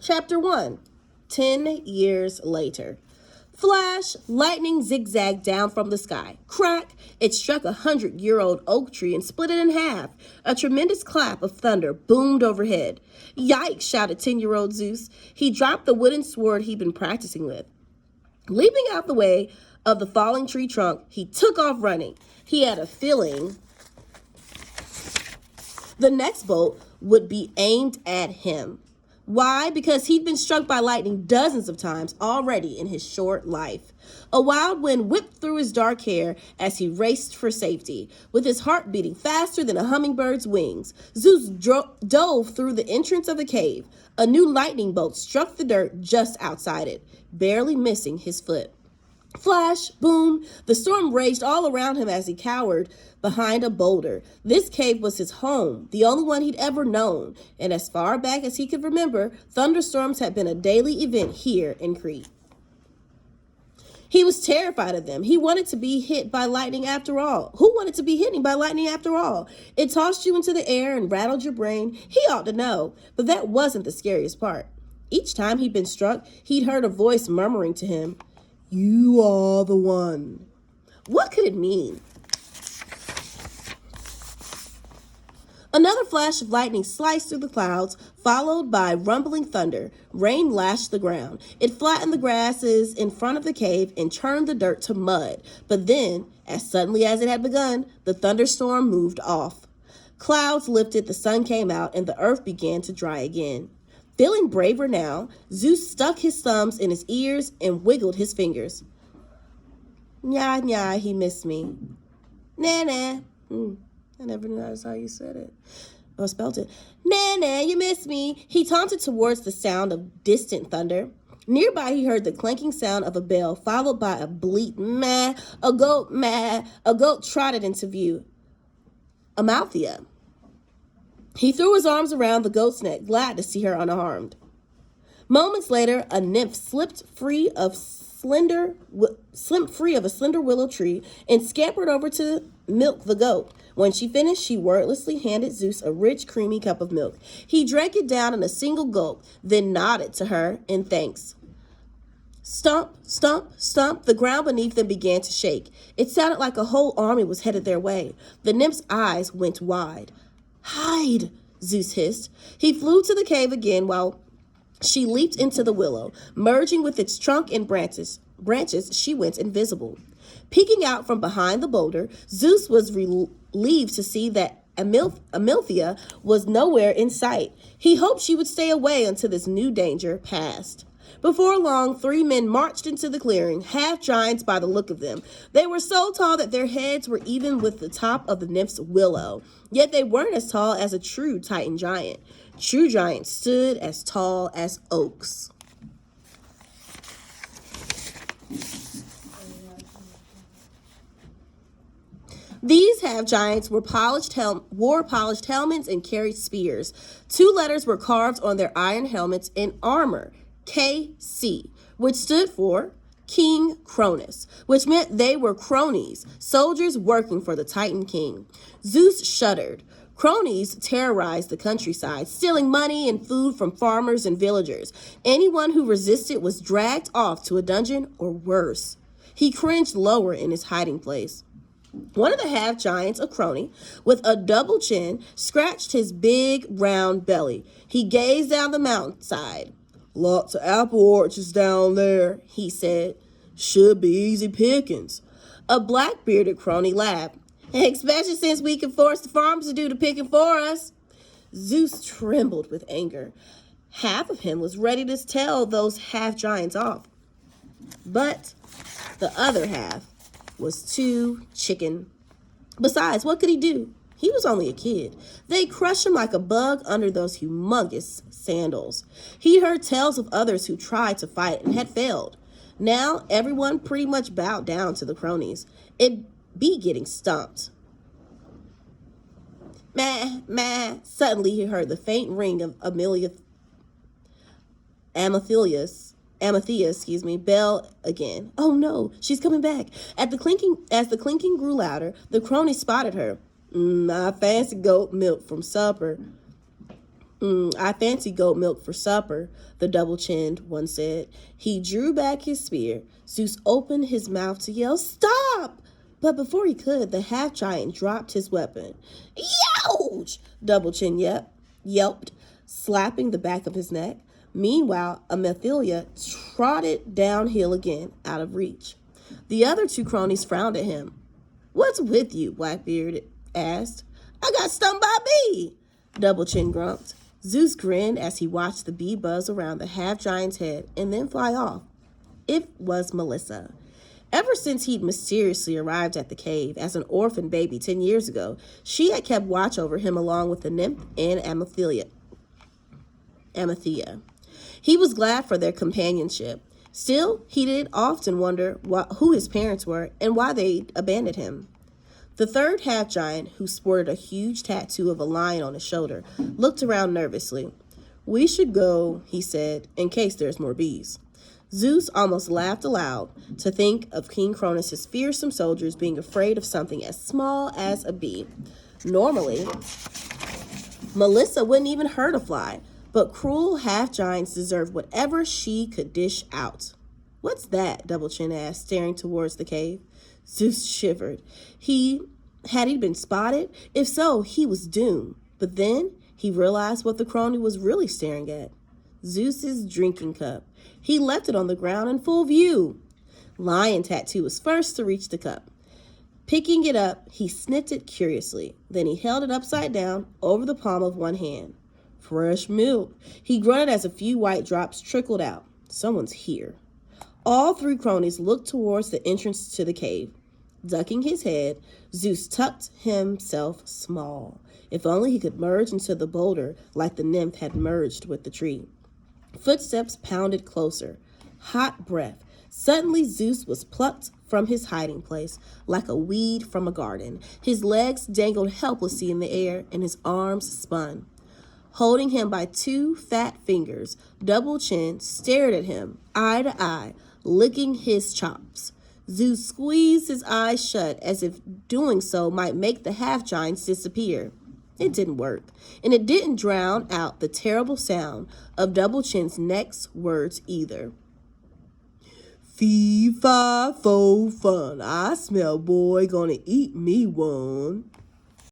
Chapter 1. 10 years later. Flash, lightning zigzagged down from the sky. Crack! It struck a 100-year-old oak tree and split it in half. A tremendous clap of thunder boomed overhead. Yikes, shouted 10-year-old Zeus. He dropped the wooden sword he'd been practicing with. Leaping out the way of the falling tree trunk, he took off running. He had a feeling the next bolt would be aimed at him. Why? Because he'd been struck by lightning dozens of times already in his short life. A wild wind whipped through his dark hair as he raced for safety. With his heart beating faster than a hummingbird's wings, Zeus dove through the entrance of the cave. A new lightning bolt struck the dirt just outside it, barely missing his foot. Flash, boom, the storm raged all around him as he cowered behind a boulder. This cave was his home, the only one he'd ever known, and as far back as he could remember, thunderstorms had been a daily event here in Crete. He was terrified of them. He wanted to be hit by lightning after all. Who wanted to be hit by lightning after all? It tossed you into the air and rattled your brain. He ought to know, but that wasn't the scariest part. Each time he'd been struck, he'd heard a voice murmuring to him, "You are the one." What could it mean? Another flash of lightning sliced through the clouds, followed by rumbling thunder. Rain lashed the ground. It flattened the grasses in front of the cave and turned the dirt to mud. But then, as suddenly as it had begun, the thunderstorm moved off. Clouds lifted, the sun came out, and the earth began to dry again. Feeling braver now, Zeus stuck his thumbs in his ears and wiggled his fingers. Nya, nya, he missed me. Nah, nah. I never knew that was how you said it. Or spelled it. Nah, nah, you missed me. He taunted towards the sound of distant thunder. Nearby, he heard the clanking sound of a bell, followed by a bleat meh. A goat trotted into view. Amalthea. He threw his arms around the goat's neck, glad to see her unharmed. Moments later, a nymph slipped free of a slender willow tree and scampered over to milk the goat. When she finished, she wordlessly handed Zeus a rich, creamy cup of milk. He drank it down in a single gulp, then nodded to her in thanks. Stomp, stomp, stomp, the ground beneath them began to shake. It sounded like a whole army was headed their way. The nymph's eyes went wide. "Hide," Zeus hissed. He flew to the cave again while she leaped into the willow. Merging with its trunk and branches, she went invisible. Peeking out from behind the boulder, Zeus was relieved to see that Amalthea was nowhere in sight. He hoped she would stay away until this new danger passed. Before long, 3 men marched into the clearing, half giants by the look of them. They were so tall that their heads were even with the top of the nymph's willow. Yet they weren't as tall as a true Titan giant. True giants stood as tall as oaks. These half-giants wore polished helmets and carried spears. 2 letters were carved on their iron helmets in armor, KC, which stood for King Cronus, which meant they were cronies, soldiers working for the Titan King. Zeus shuddered. Cronies terrorized the countryside, stealing money and food from farmers and villagers. Anyone who resisted was dragged off to a dungeon or worse. He cringed lower in his hiding place. One of the half-giants, a crony, with a double chin, scratched his big, round belly. He gazed down the mountainside. "Lots of apple orchards down there," he said. "Should be easy pickings." A black-bearded crony laughed. "Especially since we can force the farmers to do the picking for us." Zeus trembled with anger. Half of him was ready to tell those half-giants off. But the other half was too chicken. Besides, what could he do? He was only a kid. They'd crush him like a bug under those humongous sandals. He heard tales of others who tried to fight and had failed. Now, everyone pretty much bowed down to the cronies. It'd be getting stomped. Meh, meh. Suddenly, he heard the faint ring of Amalthea's bell again. Oh no, she's coming back. As the clinking grew louder, the crony spotted her. "I fancy goat milk from supper." I fancy goat milk for supper, the double-chinned one said. He drew back his spear. Zeus opened his mouth to yell, "Stop!" But before he could, the half-giant dropped his weapon. "Youch!" Double-chin yelped, slapping the back of his neck. Meanwhile, Amethylia trotted downhill again, out of reach. The other two cronies frowned at him. "What's with you?" Blackbeard asked. "I got stung by a bee," Double-chin grumped. Zeus grinned as he watched the bee buzz around the half-giant's head and then fly off. It was Melissa. Ever since he'd mysteriously arrived at the cave as an orphan baby 10 years ago, she had kept watch over him along with the nymph and Amethia. He was glad for their companionship. Still, he did often wonder who his parents were and why they'd abandoned him. The third half-giant, who sported a huge tattoo of a lion on his shoulder, looked around nervously. "We should go," he said, "in case there's more bees." Zeus almost laughed aloud to think of King Cronus' fearsome soldiers being afraid of something as small as a bee. Normally, Melissa wouldn't even hurt a fly, but cruel half-giants deserved whatever she could dish out. "What's that?" Double-chin asked, staring towards the cave. Zeus shivered. Had he been spotted? If so, he was doomed. But then he realized what the crony was really staring at. Zeus's drinking cup. He left it on the ground in full view. Lion Tattoo was first to reach the cup. Picking it up, he sniffed it curiously. Then he held it upside down over the palm of one hand. "Fresh milk." He grunted as a few white drops trickled out. "Someone's here." All three cronies looked towards the entrance to the cave. Ducking his head, Zeus tucked himself small. If only he could merge into the boulder like the nymph had merged with the tree. Footsteps pounded closer. Hot breath. Suddenly Zeus was plucked from his hiding place like a weed from a garden. His legs dangled helplessly in the air and his arms spun. Holding him by two fat fingers, Double-chin stared at him, eye to eye, licking his chops. Zeus squeezed his eyes shut as if doing so might make the half-giants disappear. It didn't work, and it didn't drown out the terrible sound of Double-chin's next words either. "Fee, fi, fo, fun, I smell boy gonna eat me one."